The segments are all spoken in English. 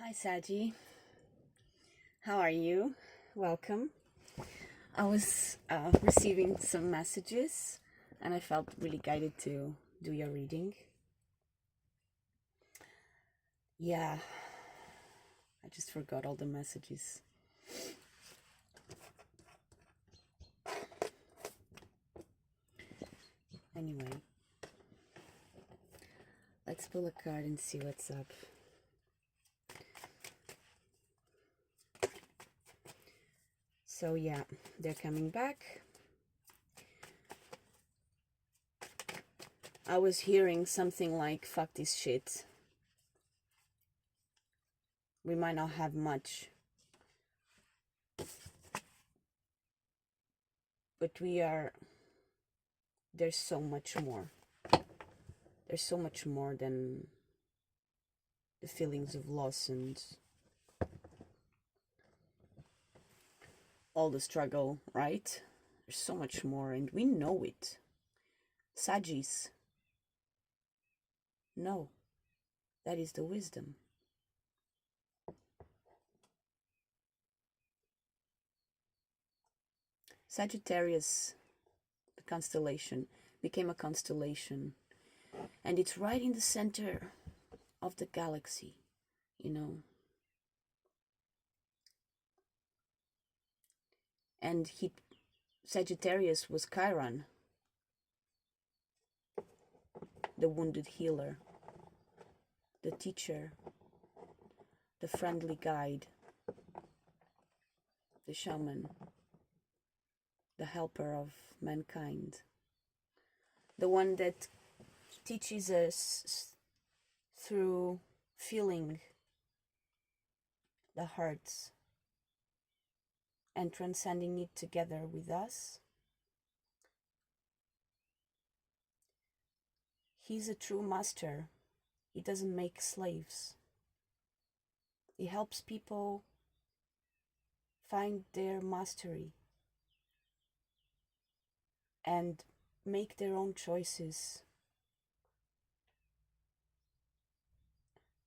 Hi, Saji. How are you? Welcome. I was receiving some messages and I felt really guided to do your reading. Yeah, I just forgot all the messages. Anyway, let's pull a card and see what's up. So yeah, they're coming back. I was hearing something like, fuck this shit. We might not have much, but there's so much more. There's so much more than the feelings of loss and all the struggle, right? There's so much more, and we know it. Sagis, no, that is the wisdom. Sagittarius, the constellation, became a constellation, and it's right in the center of the galaxy, you know. And Sagittarius was Chiron, the wounded healer, the teacher, the friendly guide, the shaman, the helper of mankind, the one that teaches us through feeling the hearts and transcending it together with us. He's a true master. He doesn't make slaves. He helps people find their mastery and make their own choices.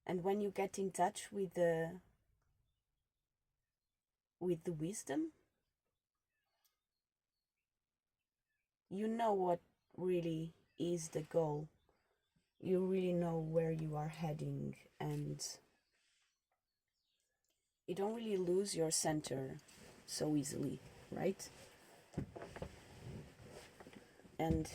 And when you get in touch with the wisdom, you know what really is the goal. You really know where you are heading, and you don't really lose your center so easily, right? And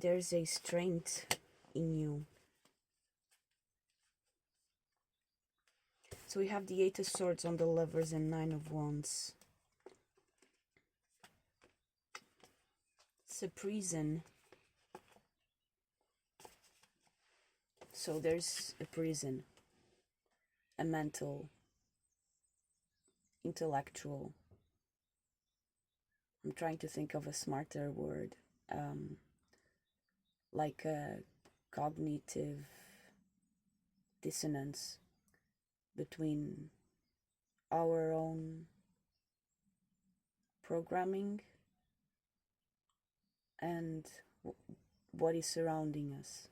there's a strength in you. So we have the Eight of Swords on the Lovers and Nine of Wands. It's a prison. So there's a prison, a mental, intellectual. I'm trying to think of a smarter word, like a cognitive dissonance between our own programming and what is surrounding us.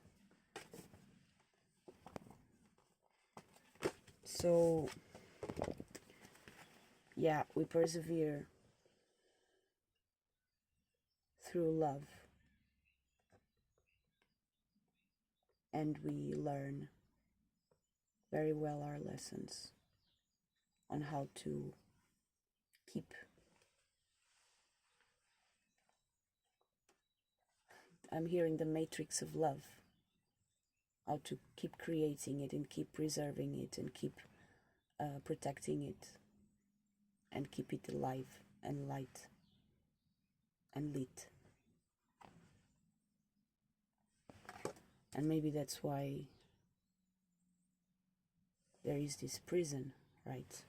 So yeah, we persevere through love, and we learn very well our lessons on how to keep, I'm hearing the matrix of love, how to keep creating it and keep preserving it and keep protecting it and keep it alive and light and lit. And maybe that's why there is this prison, right?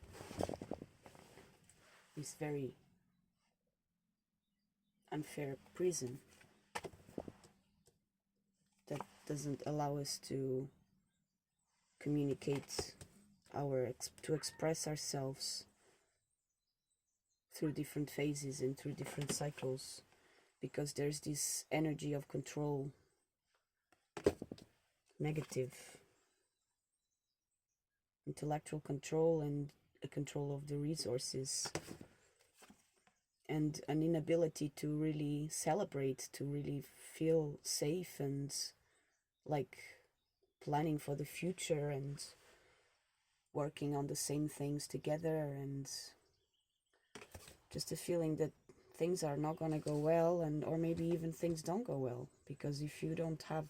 This very unfair prison that doesn't allow us to communicate to express ourselves through different phases and through different cycles, because there's this energy of control, negative, intellectual control, and a control of the resources, and an inability to really celebrate, to really feel safe and like planning for the future and working on the same things together, and just a feeling that things are not going to go well, and or maybe even things don't go well, because if you don't have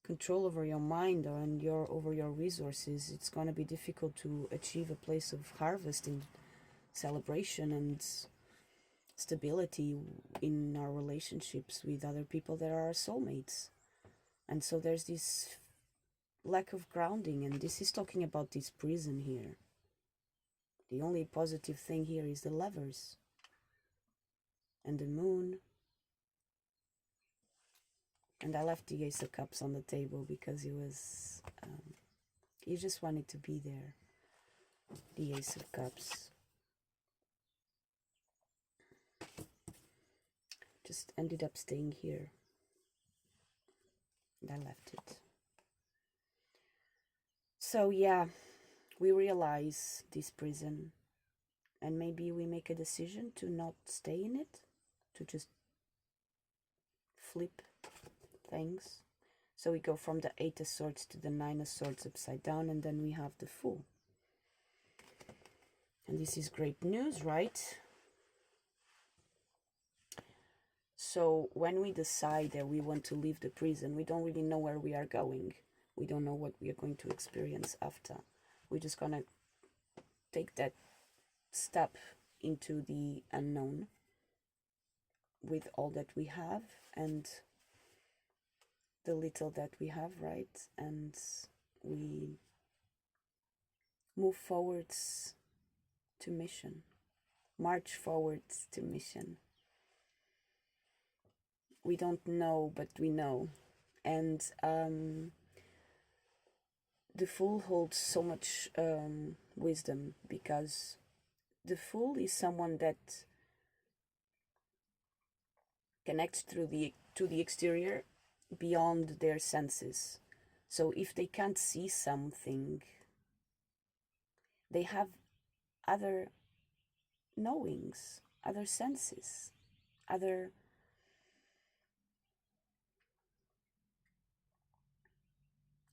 control over your mind and over your resources, it's going to be difficult to achieve a place of harvest and celebration and stability in our relationships with other people that are our soulmates. And so there's this lack of grounding, and this is talking about this prison here. The only positive thing here is the Lovers and the Moon. And I left the Ace of Cups on the table because it was, you just wanted to be there. The Ace of Cups. Just ended up staying here. And I left it. So yeah, we realize this prison, and maybe we make a decision to not stay in it, to just flip things. So we go from the Eight of Swords to the Nine of Swords upside down, and then we have the Fool. And this is great news, right? So when we decide that we want to leave the prison, we don't really know where we are going. We don't know what we are going to experience after. We're just gonna take that step into the unknown with all that we have and the little that we have, right? And we move forwards to mission, march forwards to mission. We don't know, but we know. And the Fool holds so much wisdom, because the Fool is someone that connects to the exterior beyond their senses. So if they can't see something, they have other knowings, other senses, other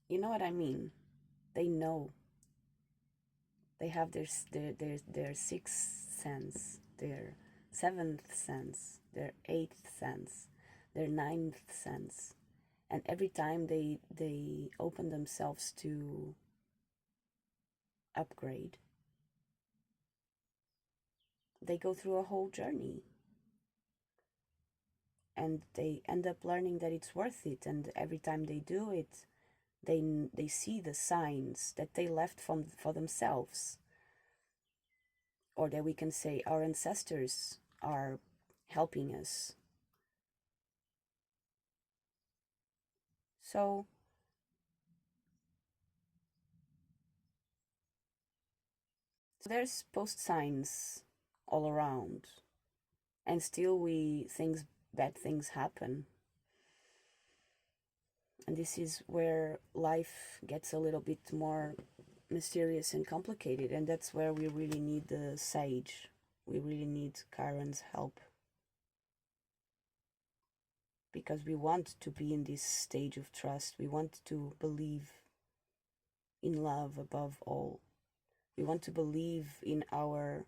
you know what I mean? They know. They have their sixth sense, their seventh sense, their eighth sense, their ninth sense. And every time they open themselves to upgrade, they go through a whole journey. And they end up learning that it's worth it. And every time they do it, they see the signs that they left for themselves. Or that we can say our ancestors are helping us. So there's post signs all around, and still bad things happen. And this is where life gets a little bit more mysterious and complicated, and that's where we really need the sage. We really need Chiron's help, because we want to be in this stage of trust. We want to believe in love above all. We want to believe in our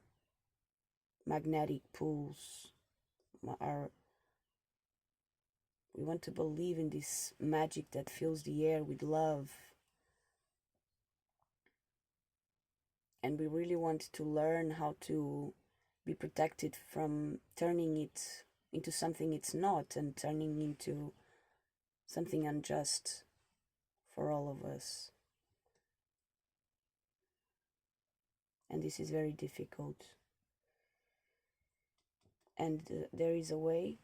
magnetic pulls. We want to believe in this magic that fills the air with love. And we really want to learn how to be protected from turning it into something it's not, and turning into something unjust for all of us. And this is very difficult. And there is a way.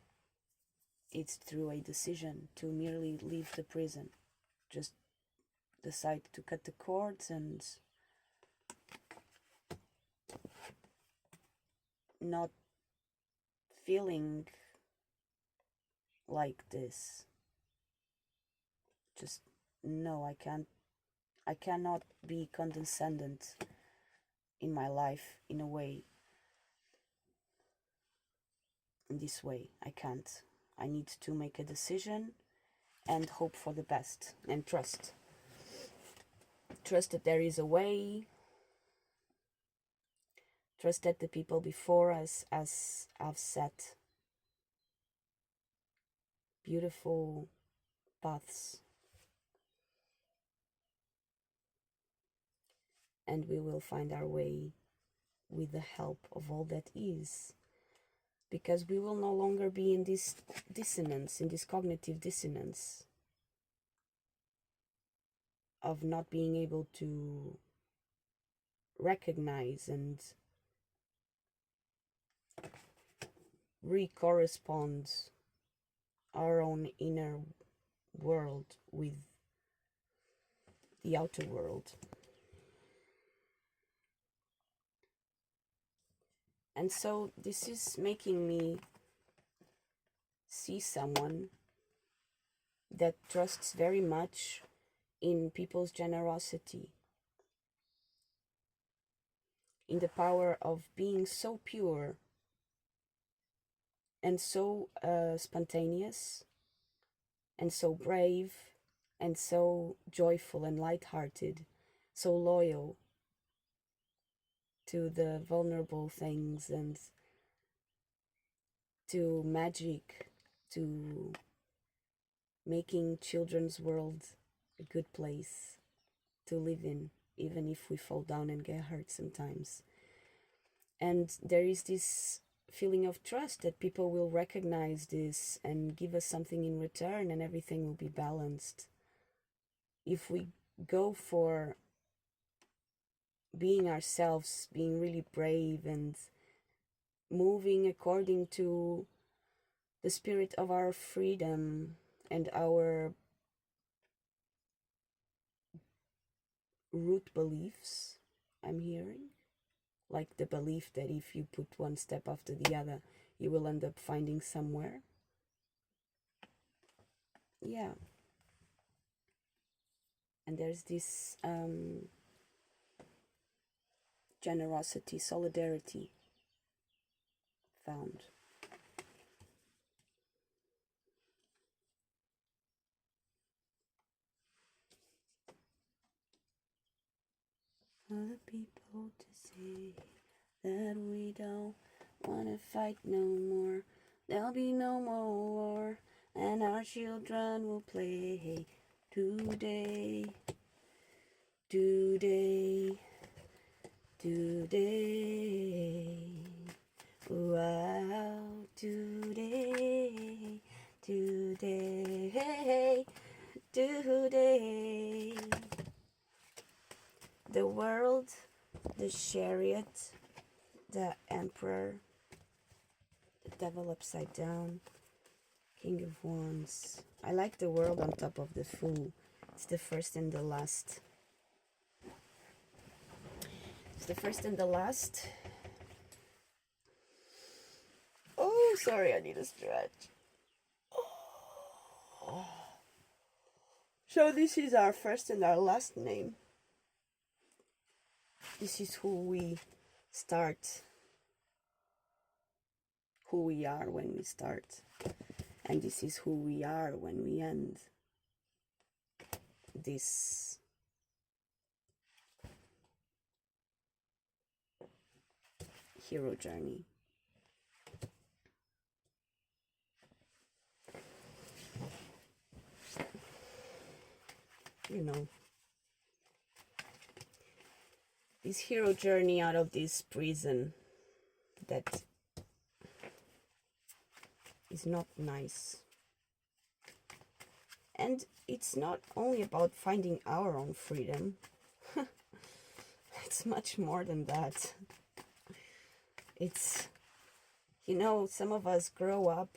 It's through a decision to merely leave the prison. Just decide to cut the cords and not feeling like this. Just no, I cannot be condescendent in my life in a way, in this way. I can't. I need to make a decision and hope for the best and trust. Trust that there is a way. Trust that the people before us, as I've set beautiful paths, and we will find our way with the help of all that is, because we will no longer be in this dissonance, in this cognitive dissonance of not being able to recognize and re-correspond our own inner world with the outer world. And so this is making me see someone that trusts very much in people's generosity, in the power of being so pure and so spontaneous and so brave and so joyful and light-hearted, so loyal to the vulnerable things and to magic, to making children's world a good place to live in, even if we fall down and get hurt sometimes. And there is this feeling of trust that people will recognize this and give us something in return, and everything will be balanced. If we go for being ourselves, being really brave and moving according to the spirit of our freedom and our root beliefs, I'm hearing, like the belief that if you put one step after the other, you will end up finding somewhere. Yeah. And there's this generosity, solidarity found. Other people to say that we don't wanna fight no more. There'll be no more war, and our children will play today, today, today. Wow, today, today, today. The world, the chariot, the emperor, the devil upside down, king of wands. I like the world on top of the fool. It's the first and the last. It's the first and the last. Oh, sorry, I need a stretch. Oh. So this is our first and our last name. This is who we start, who we are when we start, and this is who we are when we end this hero journey. You know, this hero journey out of this prison that is not nice. And it's not only about finding our own freedom. It's much more than that. It's, you know, some of us grow up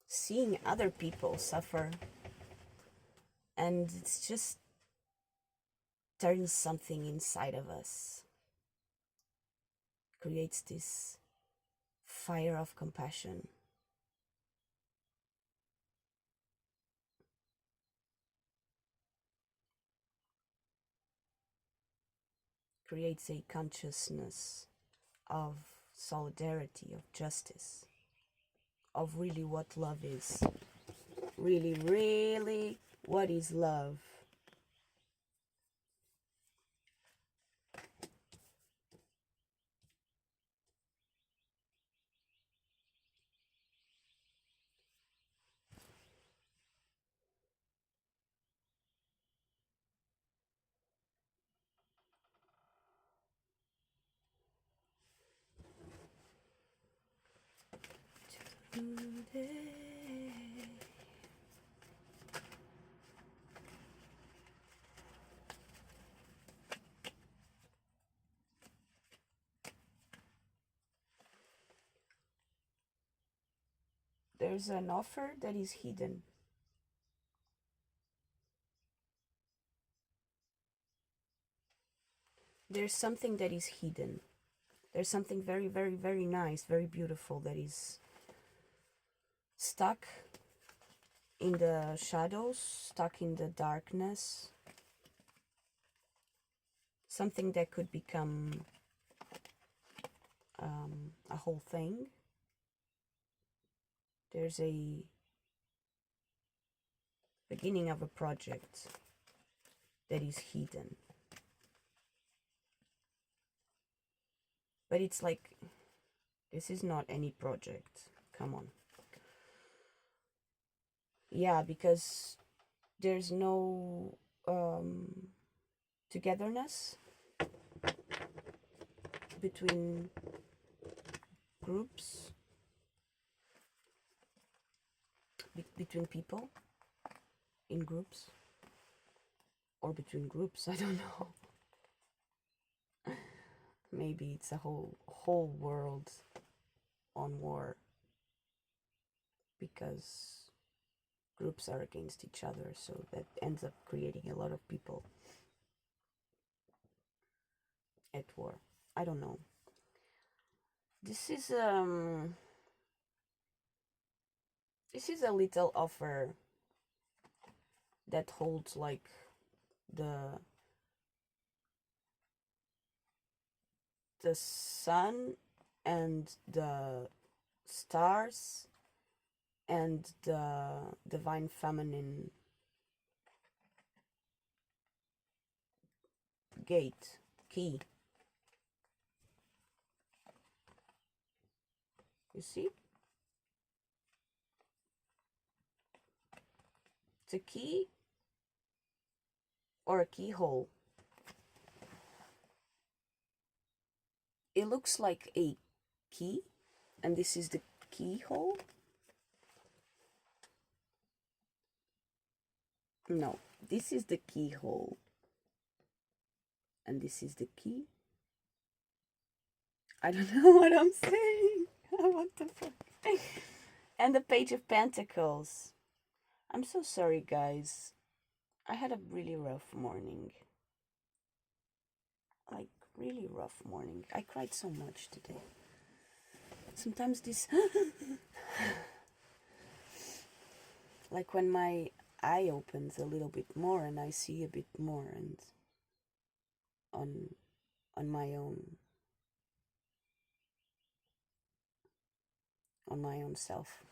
seeing other people suffer, and it's just turns something inside of us, creates this fire of compassion. Creates a consciousness of solidarity, of justice, of really what love is. Really, really, what is love? There's an offer that is hidden. There's something that is hidden. There's something very, very, very nice, very beautiful that is stuck in the shadows, stuck in the darkness. Something that could become a whole thing. There's a beginning of a project that is hidden. But it's like, this is not any project. Come on. Yeah, because there's no togetherness between groups, between people in groups, or between groups, I don't know. Maybe it's a whole world on war because groups are against each other, so that ends up creating a lot of people at war. I don't know. This is a little offer that holds like the sun and the stars and the divine feminine key. You see? It's a key or a keyhole. It looks like a key, and this is the keyhole. No, this is the keyhole, and this is the key. I don't know what I'm saying. What the fuck? And the Page of Pentacles. I'm so sorry, guys. I had a really rough morning. Like, really rough morning. I cried so much today. Sometimes this... like when my eye opens a little bit more and I see a bit more and on my own self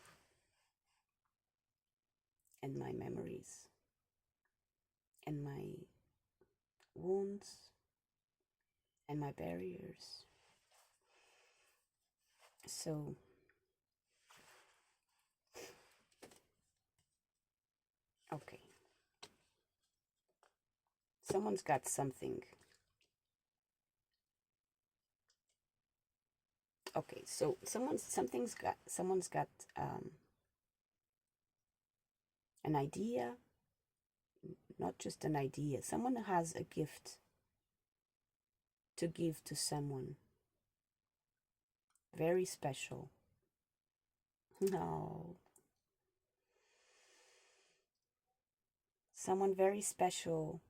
and my memories and my wounds and my barriers. So okay, someone's got something. Okay, so someone's got an idea, not just an idea. Someone has a gift to give to someone very special. No. Someone very special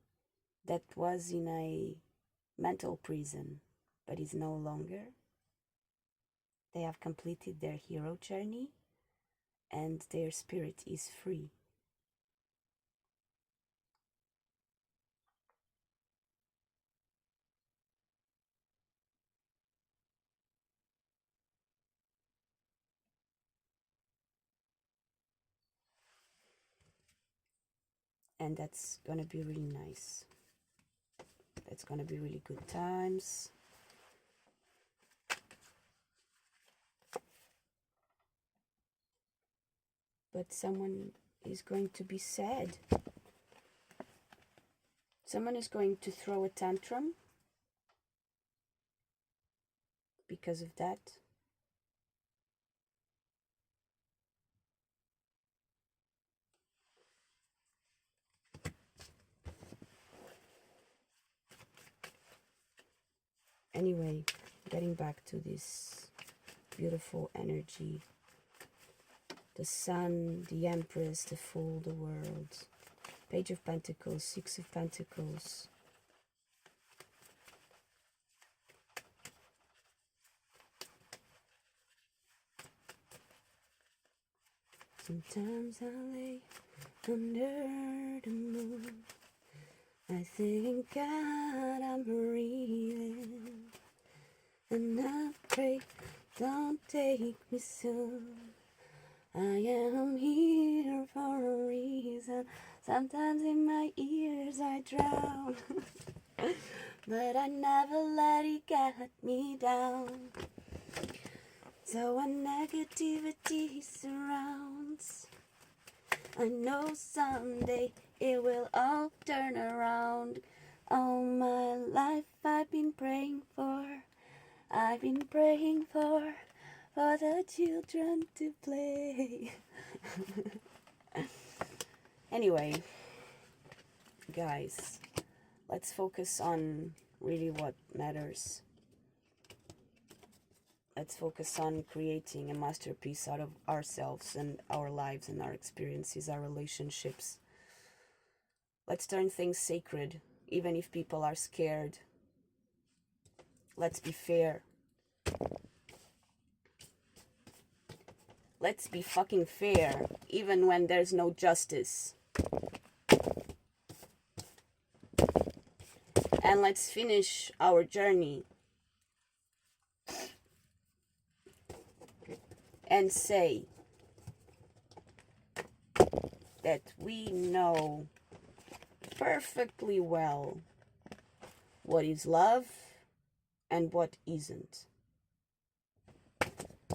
that was in a mental prison but is no longer. They have completed their hero journey and their spirit is free. And that's gonna be really nice. That's gonna be really good times. But someone is going to be sad. Someone is going to throw a tantrum because of that. Anyway, getting back to this beautiful energy. The Sun, the Empress, the Fool, the World. Page of Pentacles, Six of Pentacles. Sometimes I lay under the moon. I thank God I'm breathing. And I pray, don't take me soon. I am here for a reason. Sometimes in my ears I drown. But I never let it get me down. So when negativity surrounds, I know someday it will all turn around. All my life I've been praying for. I've been praying for the children to play. Anyway, guys, let's focus on really what matters. Let's focus on creating a masterpiece out of ourselves and our lives and our experiences, our relationships. Let's turn things sacred, even if people are scared. Let's be fair. Let's be fucking fair, even when there's no justice. And let's finish our journey and say that we know perfectly well what is love and what isn't.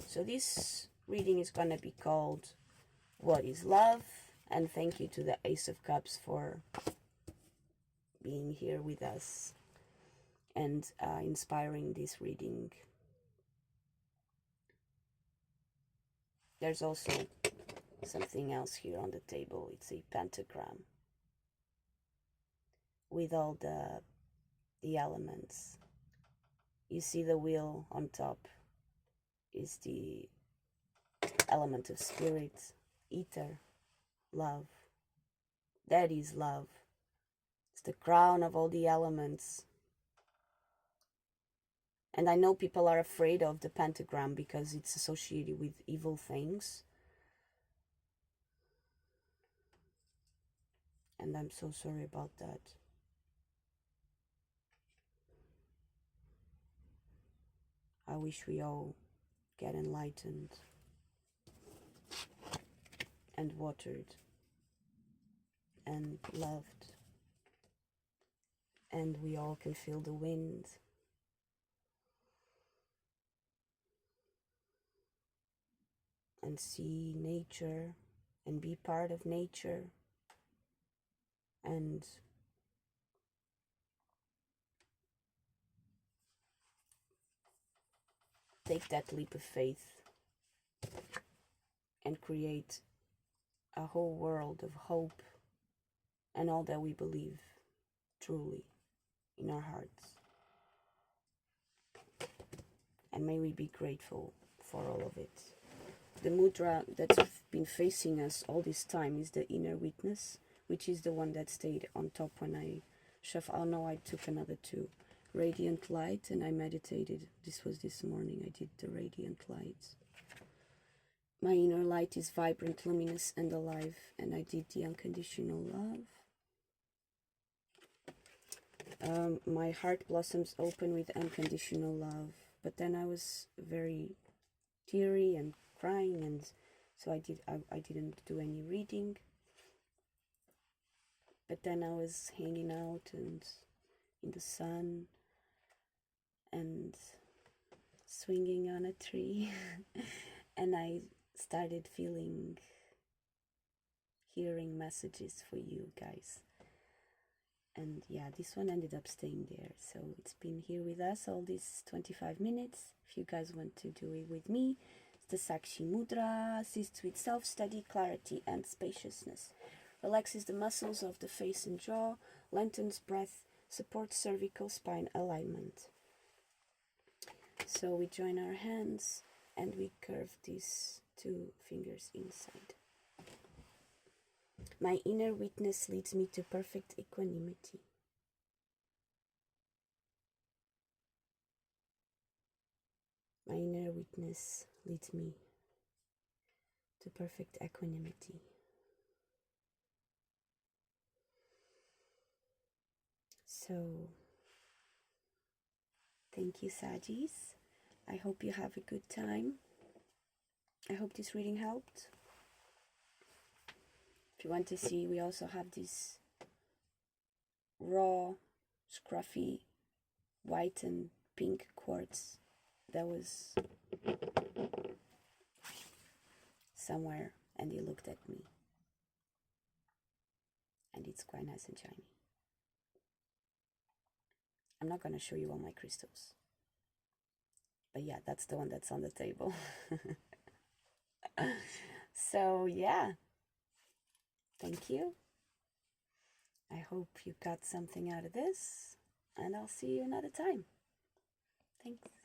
So this reading is going to be called What is Love? And thank you to the Ace of Cups for being here with us and inspiring this reading. There's also something else here on the table. It's a pentagram with all the elements. You see the wheel on top is the element of spirit, ether, love. That is love. It's the crown of all the elements. And I know people are afraid of the pentagram because it's associated with evil things. And I'm so sorry about that. I wish we all get enlightened and watered and loved. And we all can feel the wind. And see nature and be part of nature and take that leap of faith and create a whole world of hope and all that we believe truly in our hearts. And may we be grateful for all of it. The mudra that's been facing us all this time is the inner witness, which is the one that stayed on top when I shuffled. Oh no, I took another two. radiant light, and I meditated. This was this morning. I did the radiant light. My inner light is vibrant, luminous, and alive, and I did the unconditional love. My heart blossoms open with unconditional love, but then I was very teary and crying, and so I didn't do any reading. But then I was hanging out and in the sun and swinging on a tree and I started hearing messages for you guys. And yeah, this one ended up staying there, so it's been here with us all these 25 minutes. If you guys want to do it with me, it's the Sakshi Mudra, assists with self-study, clarity and spaciousness, relaxes the muscles of the face and jaw, lengthens breath, supports cervical spine alignment. So we join our hands and we curve these 2 fingers inside. My inner witness leads me to perfect equanimity. My inner witness leads me to perfect equanimity. So, thank you, Sagis. I hope you have a good time. I hope this reading helped. If you want to see, we also have this raw, scruffy, white and pink quartz that was somewhere and he looked at me. And it's quite nice and shiny. I'm not going to show you all my crystals. But yeah, that's the one that's on the table. So yeah, thank you. I hope you got something out of this, and I'll see you another time. Thanks.